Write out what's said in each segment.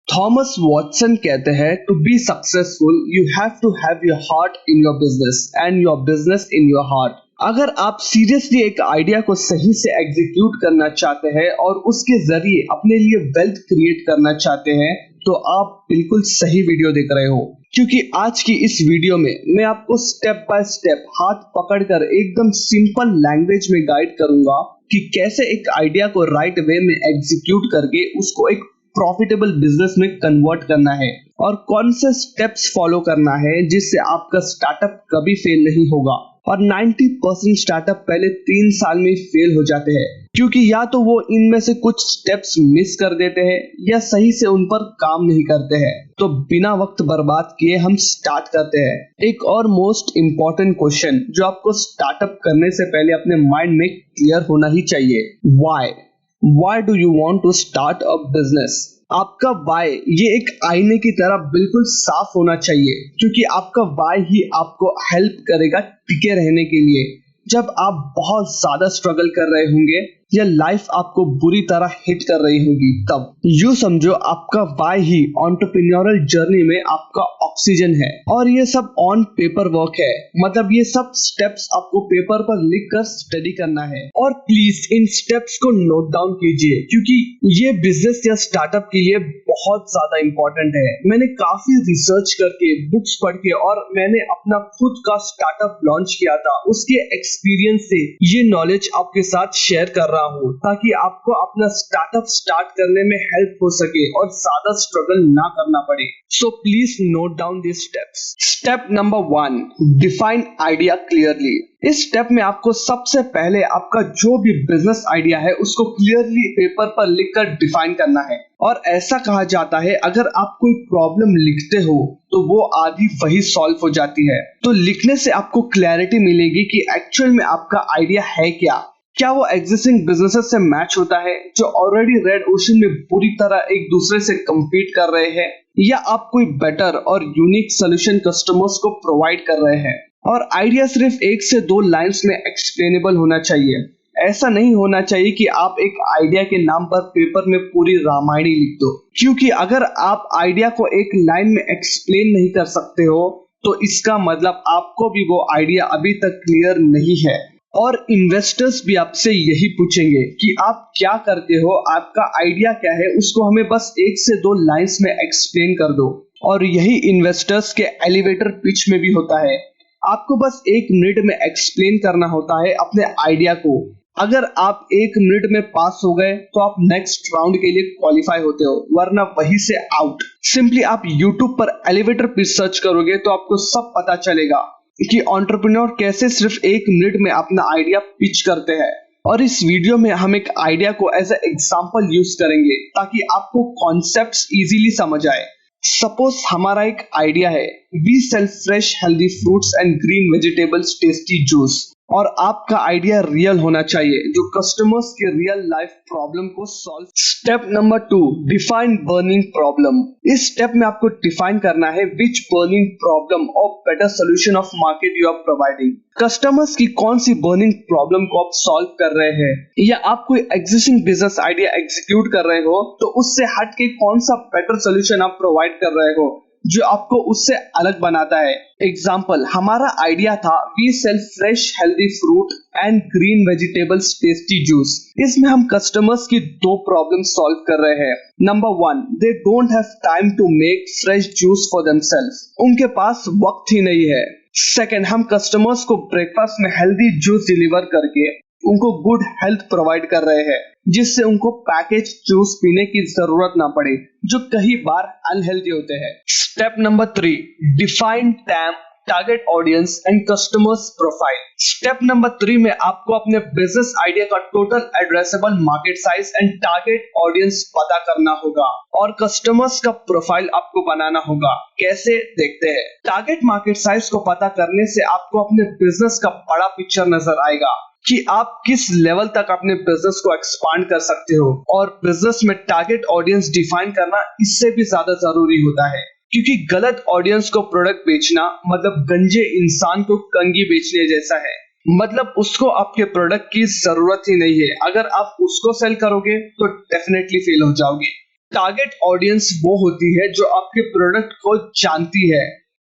Thomas Watson कहते हैं to be successful you have to have your heart in your business and your business in your heart. अगर आप seriously एक idea को सही से एग्जीक्यूट करना चाहते हैं और उसके जरिए अपने लिए वेल्थ क्रिएट करना चाहते हैं तो आप बिल्कुल सही वीडियो देख रहे हो, क्योंकि आज की इस वीडियो में मैं आपको स्टेप बाय स्टेप हाथ पकड़कर एकदम सिंपल लैंग्वेज में गाइड करूंगा कि कैसे एक आइडिया को राइट वे में एग्जीक्यूट करके उसको एक प्रॉफिटेबल बिजनेस में कन्वर्ट करना है और कौन से स्टेप्स फॉलो करना है जिससे आपका स्टार्टअप कभी फेल नहीं होगा। और 90% स्टार्टअप पहले 3 साल में फेल हो जाते हैं, क्योंकि या तो वो इनमें से कुछ स्टेप्स मिस कर देते हैं या सही से उन पर काम नहीं करते हैं। तो बिना वक्त बर्बाद किए हम स्टार्ट करते हैं। एक और मोस्ट इम्पोर्टेंट क्वेश्चन जो आपको स्टार्टअप करने से पहले अपने माइंड में क्लियर होना ही चाहिए, Why do you want to start a business? आपका why ये एक आईने की तरह बिल्कुल साफ होना चाहिए, क्योंकि आपका why ही आपको हेल्प करेगा टिके रहने के लिए। जब आप बहुत ज्यादा स्ट्रगल कर रहे होंगे या लाइफ आपको बुरी तरह हिट कर रही होगी, तब यूं समझो आपका why ही एंटरप्रेन्योरल जर्नी में आपका ऑक्सीजन है। और ये सब ऑन पेपर वर्क है, मतलब ये सब स्टेप्स आपको पेपर पर लिखकर स्टडी करना है। और प्लीज इन स्टेप्स को नोट डाउन कीजिए, क्योंकि ये बिजनेस या स्टार्टअप के लिए बहुत ज्यादा इंपॉर्टेंट है। मैंने काफी रिसर्च करके, बुक्स पढ़ के और मैंने अपना खुद का स्टार्टअप लॉन्च किया था, उसके एक्सपीरियंस से ये नॉलेज आपके साथ शेयर कर रहा हूं, ताकि आपको अपना स्टार्टअप स्टार्ट करने में हेल्प हो सके और ज्यादा स्ट्रगल ना करना पड़े। So please note down this steps. Step number 1, define idea clearly. इस स्टेप में आपको सबसे पहले आपका जो भी बिजनेस आइडिया है उसको क्लियरली पेपर पर लिखकर डिफाइन करना है। और ऐसा कहा जाता है अगर आप कोई प्रॉब्लम लिखते हो तो वो आधी वही सॉल्व हो जाती है। तो लिखने से आपको क्लैरिटी मिलेगी कि एक्चुअल में आपका आइडिया है क्या वो एग्जिस्टिंग बिजनेसेस से मैच होता है जो ऑलरेडी रेड ओशन में पूरी तरह एक दूसरे से compete कर रहे हैं, या आप कोई बेटर और यूनिक सोल्यूशन कस्टमर्स को प्रोवाइड कर रहे हैं। और आइडिया सिर्फ 1 से 2 लाइंस में एक्सप्लेनेबल होना चाहिए। ऐसा नहीं होना चाहिए कि आप एक आइडिया के नाम पर पेपर में पूरी रामायणी लिख दो, क्योंकि अगर आप आइडिया को एक लाइन में एक्सप्लेन नहीं कर सकते हो तो इसका मतलब आपको भी वो आइडिया अभी तक क्लियर नहीं है। और इन्वेस्टर्स भी आपसे यही पूछेंगे कि आप क्या करते हो, आपका आइडिया क्या है, उसको हमें बस 1 से 2 लाइंस में एक्सप्लेन कर दो। और यही इन्वेस्टर्स के एलिवेटर पिच में भी होता है। आपको बस 1 मिनट में एक्सप्लेन करना होता है अपने आइडिया को। अगर आप 1 मिनट में पास हो गए तो आप नेक्स्ट राउंड के लिए क्वालिफाई होते हो, वरना वहीं से आउट। सिंपली आप यूट्यूब पर एलिवेटर पिच सर्च करोगे तो आपको सब पता चलेगा कि एंटरप्रेन्योर कैसे सिर्फ 1 मिनट में अपना आइडिया पिच करते हैं। और इस वीडियो में हम एक आइडिया को एज ए एग्जांपल यूज करेंगे ताकि आपको कॉन्सेप्ट्स इजीली समझ आए। सपोज हमारा एक आइडिया है, we sell fresh healthy fruits and green vegetables tasty juice. और आपका आइडिया रियल होना चाहिए जो कस्टमर्स के रियल लाइफ प्रॉब्लम को solve. Step number 2, define burning problem. इस स्टेप में आपको डिफाइन करना है विच बर्निंग प्रॉब्लम और better solution of market you are providing. Customers की कौन सी बर्निंग प्रॉब्लम को आप सॉल्व कर रहे हैं, या आप कोई एग्जिस्टिंग बिजनेस आइडिया एग्जीक्यूट कर रहे हो तो उससे हट के कौन सा बेटर सोल्यूशन आप प्रोवाइड कर रहे हो जो आपको उससे अलग बनाता है। एग्जाम्पल, हमारा आइडिया था we sell fresh healthy fruit and green vegetables tasty juice. इसमें हम कस्टमर्स की 2 प्रॉब्लम सॉल्व कर रहे हैं। Number 1, they don't have time to make fresh juice for themselves. उनके पास वक्त ही नहीं है। सेकंड, हम कस्टमर्स को ब्रेकफास्ट में हेल्दी जूस डिलीवर करके उनको गुड हेल्थ प्रोवाइड कर रहे हैं, जिससे उनको पैकेज जूस पीने की जरूरत ना पड़े जो कई बार अनहेल्दी होते हैं। Step number 3, define time, target audience and customers profile. Step number 3 में आपको अपने बिजनेस आइडिया का total addressable market size and target audience पता करना होगा और कस्टमर्स का प्रोफाइल आपको बनाना होगा। कैसे, देखते हैं। टारगेट मार्केट साइज को पता करने से आपको अपने बिजनेस का बड़ा पिक्चर नजर आएगा कि आप किस लेवल तक अपने बिजनेस को एक्सपांड कर सकते हो। और बिजनेस में टारगेट ऑडियंस डिफाइन करना इससे भी ज्यादा जरूरी होता है, क्योंकि गलत ऑडियंस को प्रोडक्ट बेचना मतलब गंजे इंसान को कंघी बेचने जैसा है। मतलब उसको आपके प्रोडक्ट की जरूरत ही नहीं है। अगर आप उसको सेल करोगे तो डेफिनेटली फेल हो जाओगे। टारगेट ऑडियंस वो होती है जो आपके प्रोडक्ट को जानती है,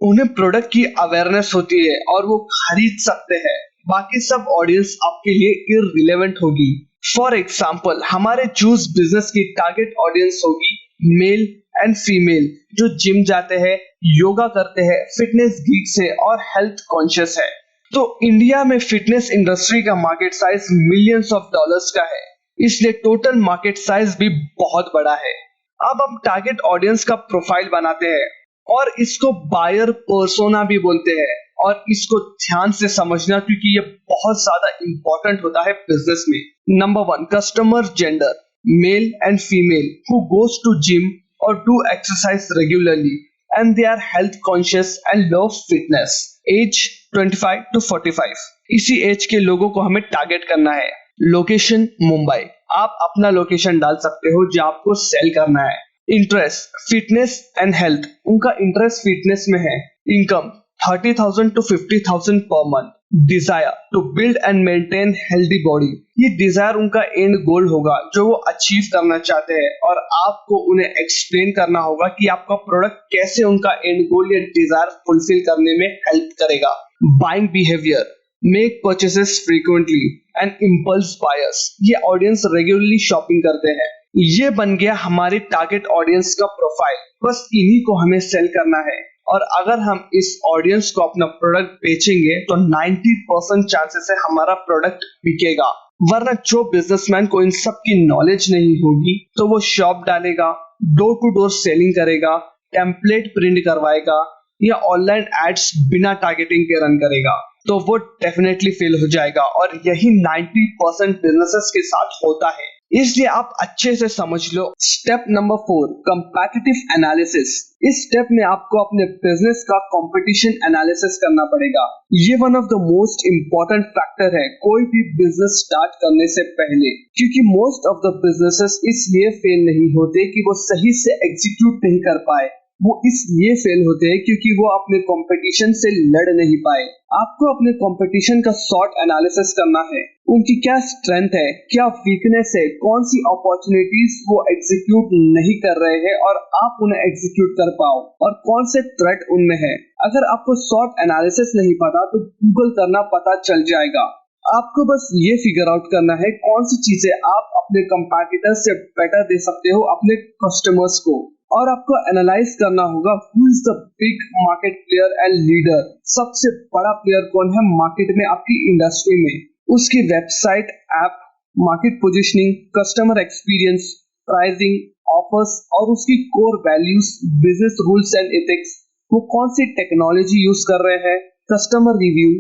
उन्हें प्रोडक्ट की अवेयरनेस होती है और वो खरीद सकते हैं। बाकी सब ऑडियंस आपके लिए इररिलेवेंट होगी। फॉर एग्जाम्पल, हमारे जूस बिजनेस की टारगेट ऑडियंस होगी मेल एंड फीमेल जो जिम जाते हैं, योगा करते हैं, फिटनेस गीक्स है और हेल्थ कॉन्शियस है। तो इंडिया में फिटनेस इंडस्ट्री का market size millions of dollars का है, इसलिए टोटल मार्केट साइज भी बहुत बड़ा है। अब हम टारगेट ऑडियंस का प्रोफाइल बनाते हैं और इसको बायर पर्सोना भी बोलते हैं, और इसको ध्यान से समझना क्योंकि ये बहुत ज्यादा इंपॉर्टेंट होता है बिजनेस में। Number 1, customer gender, male and female who goes to gym और do exercise regularly and they are health conscious and love fitness. Age 25 to 45, इसी एज के लोगों को हमें टारगेट करना है। लोकेशन मुंबई, आप अपना लोकेशन डाल सकते हो जो आपको सेल करना है। इंटरेस्ट फिटनेस एंड हेल्थ, उनका इंटरेस्ट फिटनेस में है। Income 30,000 to 50,000 per month. Desire to build and maintain healthy body, ये डिजायर उनका एंड गोल होगा जो वो अचीव करना चाहते हैं, और आपको उन्हें एक्सप्लेन करना होगा कि आपका प्रोडक्ट कैसे उनका एंड गोल या डिजायर फुलफिल करने में हेल्प करेगा। Buying behaviour, make purchases frequently and impulse buyers, ये ऑडियंस रेगुलरली शॉपिंग करते हैं। ये बन गया हमारे टारगेट ऑडियंस का प्रोफाइल, बस इन्हीं को हमें सेल करना है। और अगर हम इस ऑडियंस को अपना प्रोडक्ट बेचेंगे तो 90% चांसेस है हमारा प्रोडक्ट बिकेगा। वरना जो बिजनेसमैन को इन सब की नॉलेज नहीं होगी तो वो शॉप डालेगा, डोर टू डोर सेलिंग करेगा, टेम्पलेट प्रिंट करवाएगा या ऑनलाइन एड्स बिना टारगेटिंग के रन करेगा, तो वो डेफिनेटली फेल हो जाएगा। और यही 90% बिजनेसेस के साथ होता है, इसलिए आप अच्छे से समझ लो। Step number 4, competitive analysis. इस स्टेप में आपको अपने बिजनेस का कंपटीशन एनालिसिस करना पड़ेगा। ये one of the most important factor है कोई भी बिजनेस स्टार्ट करने से पहले, क्योंकि मोस्ट ऑफ द बिजनेसेस इसलिए फेल नहीं होते कि वो सही से एग्जीक्यूट नहीं कर पाए, वो इसलिए फेल होते हैं क्योंकि वो अपने कंपटीशन से लड़ नहीं पाए। आपको अपने कंपटीशन का शॉर्ट एनालिसिस करना है, उनकी क्या स्ट्रेंथ है, क्या वीकनेस है, कौन सी अपॉर्चुनिटीज वो एग्जीक्यूट नहीं कर रहे हैं और आप उन्हें एग्जीक्यूट कर पाओ, और कौन से थ्रेट उनमें है। अगर आपको शॉर्ट एनालिसिस नहीं पता तो गूगल करना पता चल जाएगा। आपको बस ये फिगर आउट करना है कौन सी चीजें आप अपने कंपैटिटर से बेटर दे सकते हो अपने कस्टमर्स को, और आपको एनालाइज करना होगा who is the big market player and leader, सबसे बड़ा प्लेयर कौन है मार्केट में आपकी इंडस्ट्री में, उसकी website, app, market positioning, customer experience, pricing, offers और उसकी core values, business rules and ethics, वो कौन सी टेक्नोलॉजी यूज कर रहे हैं, कस्टमर रिव्यू,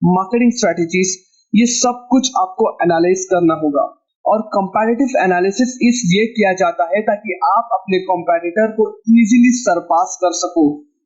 मार्केटिंग स्ट्रेटेजीज, ये सब कुछ आपको एनालाइज करना होगा। और कंपैरेटिव एनालिसिस इसलिए किया जाता है ताकि आप अपने कंपैरेटर को इजीली सरपास कर सको,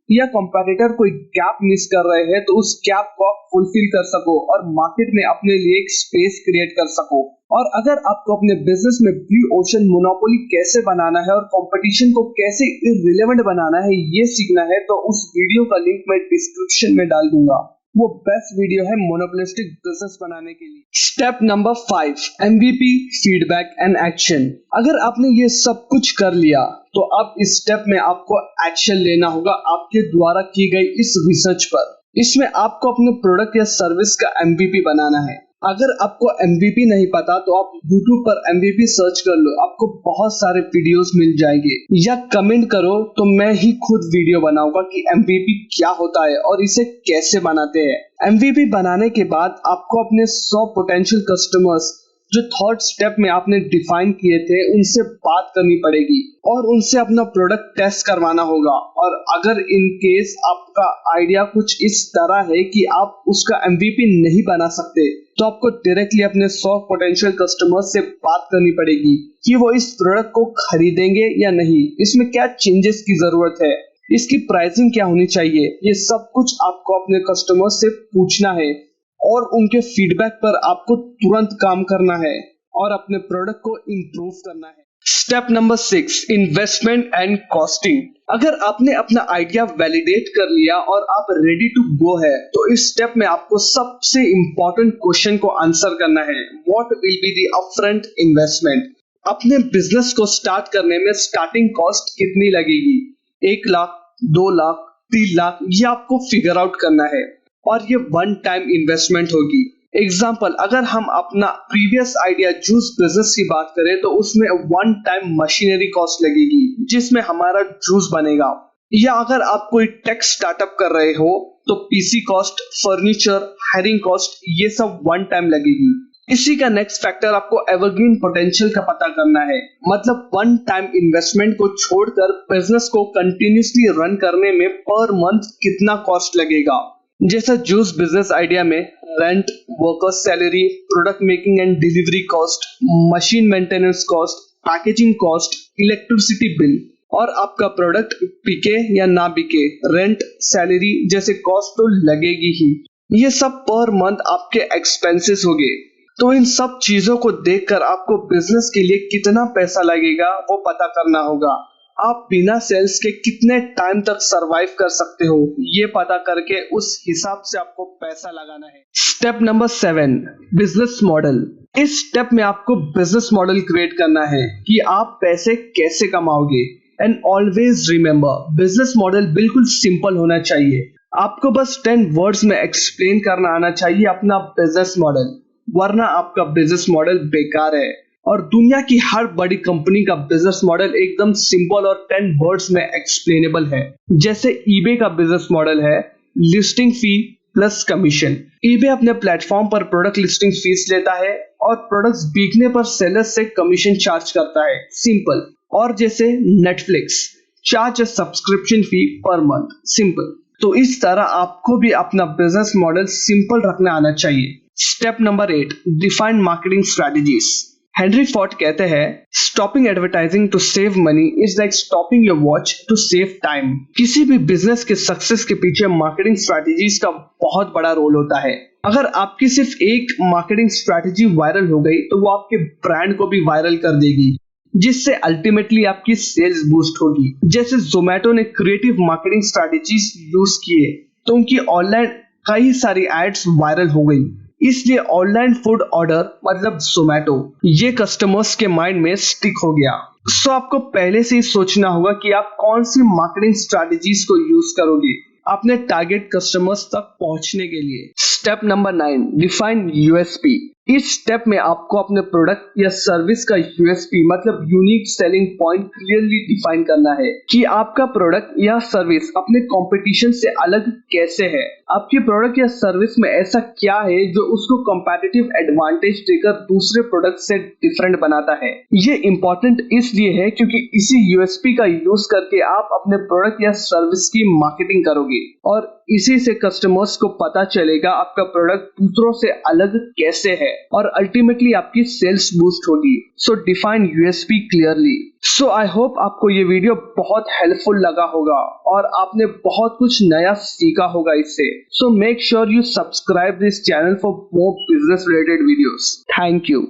या कंपैरेटर कोई गैप मिस कर रहे हैं तो उस गैप को आप फुलफिल कर सको और मार्केट में अपने लिए एक स्पेस क्रिएट कर सको। और अगर आपको अपने बिजनेस में ब्लू ओशन मोनोपोली कैसे बनाना है और कंपटीशन को कैसे इररिलेवेंट बनाना है ये सीखना है, तो उस वीडियो का लिंक मैं डिस्क्रिप्शन में डाल दूंगा। वो बेस्ट वीडियो है मोनोपोलिस्टिक बिजनेस बनाने के लिए। Step number 5, MVP, feedback and action. अगर आपने ये सब कुछ कर लिया तो अब इस स्टेप में आपको एक्शन लेना होगा आपके द्वारा की गई इस रिसर्च पर। इसमें आपको अपने प्रोडक्ट या सर्विस का MVP बनाना है। अगर आपको MVP नहीं पता तो आप YouTube पर MVP सर्च कर लो, आपको बहुत सारे वीडियोस मिल जाएंगे, या कमेंट करो तो मैं ही खुद वीडियो बनाऊंगा कि MVP क्या होता है और इसे कैसे बनाते हैं। MVP बनाने के बाद आपको अपने 100 पोटेंशियल कस्टमर्स जो थर्ड स्टेप में आपने डिफाइन किए थे उनसे बात करनी पड़ेगी और उनसे अपना प्रोडक्ट टेस्ट करवाना होगा। और अगर इन केस आपका आइडिया कुछ इस तरह है कि आप उसका MVP नहीं बना सकते तो आपको डायरेक्टली अपने 100 पोटेंशियल कस्टमर्स से बात करनी पड़ेगी कि वो इस प्रोडक्ट को खरीदेंगे या नहीं, इसमें क्या चेंजेस की जरूरत है, इसकी प्राइसिंग क्या होनी चाहिए। ये सब कुछ आपको अपने कस्टमर्स से पूछना है और उनके फीडबैक पर आपको तुरंत काम करना है और अपने प्रोडक्ट को इंप्रूव करना है। Step number 6, investment and costing. अगर आपने अपना आइडिया वैलिडेट कर लिया और आप रेडी टू गो है तो इस स्टेप में आपको सबसे इंपॉर्टेंट क्वेश्चन को आंसर करना है, what will be the upfront investment. अपने बिजनेस को स्टार्ट करने में स्टार्टिंग कॉस्ट कितनी लगेगी, 1 लाख, 2 लाख, 3 लाख, ये आपको फिगर आउट करना है और ये वन टाइम इन्वेस्टमेंट होगी। एग्जाम्पल, अगर हम अपना प्रीवियस आइडिया जूस बिजनेस की बात करें तो उसमें वन टाइम मशीनरी कॉस्ट लगेगी जिसमें हमारा जूस बनेगा। या अगर आप कोई टेक स्टार्टअप कर रहे हो तो PC cost, furniture, hiring cost, ये सब वन टाइम लगेगी। इसी का नेक्स्ट फैक्टर आपको एवरग्रीन पोटेंशियल का पता करना है, मतलब वन टाइम इन्वेस्टमेंट को छोड़कर बिजनेस को कंटिन्यूसली रन करने में पर मंथ कितना कॉस्ट लगेगा। जैसा जूस बिजनेस आइडिया में rent, workers salary, product making and delivery cost, machine maintenance cost, packaging cost, electricity bill और आपका प्रोडक्ट बिके या ना बिके, रेंट, सैलरी जैसे कॉस्ट तो लगेगी ही। ये सब पर मंथ आपके एक्सपेंसेस होंगे। तो इन सब चीजों को देखकर आपको बिजनेस के लिए कितना पैसा लगेगा वो पता करना होगा। आप बिना सेल्स के कितने टाइम तक सरवाइव कर सकते हो, ये पता करके उस हिसाब से आपको पैसा लगाना है। Step number 7, business model. इस स्टेप में आपको बिजनेस मॉडल क्रिएट करना है कि आप पैसे कैसे कमाओगे। And always remember, business model बिल्कुल सिंपल होना चाहिए। आपको बस 10 वर्ड्स में एक्सप्लेन करना आना चाहिए अपना बिजनेस मॉडल, वरना आपका बिजनेस मॉडल बेकार है। और दुनिया की हर बड़ी कंपनी का बिजनेस मॉडल एकदम सिंपल और 10 वर्ड्स में एक्सप्लेनेबल है। जैसे ईबे का बिजनेस मॉडल है लिस्टिंग फी प्लस कमीशन। ईबे अपने प्लेटफॉर्म पर प्रोडक्ट लिस्टिंग फीस लेता है और प्रोडक्ट्स बिकने पर सेलर्स से कमीशन चार्ज करता है, सिंपल। और जैसे Netflix charge a subscription fee per month, simple. तो इस तरह आपको भी अपना बिजनेस मॉडल सिंपल रखना आना चाहिए। Step number 8, define marketing strategies. Henry Ford कहते हैं, stopping advertising to save money is like stopping your watch to save time. किसी भी बिजनेस के सक्सेस के पीछे मार्केटिंग स्ट्रेटजीज का बहुत बड़ा रोल होता है। अगर आपकी सिर्फ एक मार्केटिंग स्ट्रेटजी वायरल हो गई तो वो आपके ब्रांड को भी वायरल कर देगी, जिससे अल्टीमेटली आपकी सेल्स बूस्ट होगी। जैसे जोमेटो ने क्रिएटिव मार्केटिंग स्ट्रेटजीज यूज किए तो उनकी ऑनलाइन कई सारी एड्स वायरल हो गई, इसलिए ऑनलाइन फूड ऑर्डर मतलब जोमेटो ये कस्टमर्स के माइंड में स्टिक हो गया। सो आपको पहले से ही सोचना होगा कि आप कौन सी मार्केटिंग स्ट्रेटजीज को यूज करोगे अपने टारगेट कस्टमर्स तक पहुंचने के लिए। Step number 9, define USP. इस स्टेप में आपको अपने प्रोडक्ट या सर्विस का यूएसपी मतलब unique selling point clearly define करना है कि आपका प्रोडक्ट या सर्विस अपने कंपटीशन से अलग कैसे है। आपकी प्रोडक्ट या सर्विस में ऐसा क्या है जो उसको कंपैटिटिव एडवांटेज देकर दूसरे प्रोडक्ट से डिफरेंट बनाता है। ये इंपॉर्टेंट इसलिए है क्योंकि इसी यूएसपी का यूज करके आप अपने प्रोडक्ट या सर्विस की मार्केटिंग करोगे और इसी से कस्टमर्स को पता चलेगा आपका प्रोडक्ट दूसरों से अलग कैसे है और अल्टीमेटली आपकी सेल्स बूस्ट होगी। सो define USP clearly. So I hope आपको ये वीडियो बहुत हेल्पफुल लगा होगा और आपने बहुत कुछ नया सीखा होगा इससे। So make sure you subscribe this channel for more business related videos. Thank you.